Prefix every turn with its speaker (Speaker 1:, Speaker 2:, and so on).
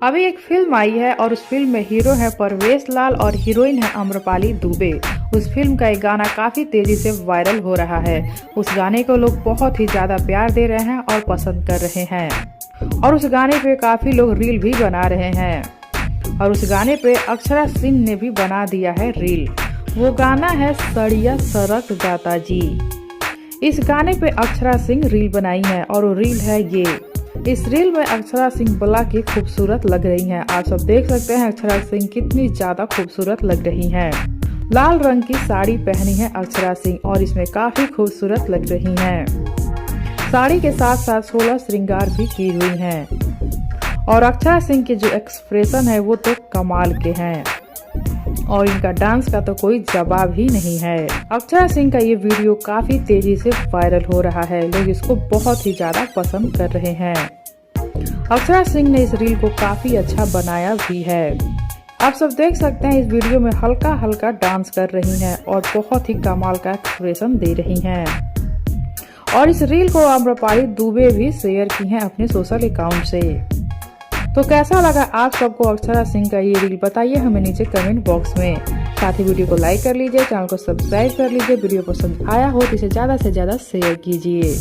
Speaker 1: अभी एक फिल्म आई है और उस फिल्म में हीरो है परवेश लाल और हीरोइन है आम्रपाली दुबे। उस फिल्म का एक गाना काफी तेजी से वायरल हो रहा है। उस गाने को लोग बहुत ही ज्यादा प्यार दे रहे हैं और पसंद कर रहे हैं और उस गाने पे काफी लोग रील भी बना रहे हैं और उस गाने पे अक्षरा सिंह ने भी बना दिया है रील। वो गाना है सड़िया सरक जाता जी। इस गाने पे अक्षरा सिंह रील बनाई है और वो रील है ये। इस रील में अक्षरा सिंह बला की खूबसूरत लग रही हैं। आप सब देख सकते हैं अक्षरा सिंह कितनी ज्यादा खूबसूरत लग रही हैं। लाल रंग की साड़ी पहनी है अक्षरा सिंह और इसमें काफी खूबसूरत लग रही हैं। साड़ी के साथ साथ 16 श्रृंगार भी की हुई हैं और अक्षरा सिंह के जो एक्सप्रेशन है वो तो कमाल के हैं और इनका डांस का तो कोई जवाब ही नहीं है। अक्षरा सिंह का ये वीडियो काफी तेजी से वायरल हो रहा है। लोग इसको बहुत ही ज्यादा पसंद कर रहे हैं। अक्षरा सिंह ने इस रील को काफी अच्छा बनाया भी है। आप सब देख सकते हैं इस वीडियो में हल्का हल्का डांस कर रही हैं और बहुत ही कमाल का एक्सप्रेशन दे रही हैं और इस रील को आम्रपाली दुबे भी शेयर की हैं अपने सोशल अकाउंट से। तो कैसा लगा आप सबको अक्षरा सिंह का ये रील, बताइए हमें नीचे कमेंट बॉक्स में। साथ ही वीडियो को लाइक कर लीजिए, चैनल को सब्सक्राइब कर लीजिए। वीडियो पसंद आया हो तो इसे ज्यादा से ज्यादा शेयर कीजिए।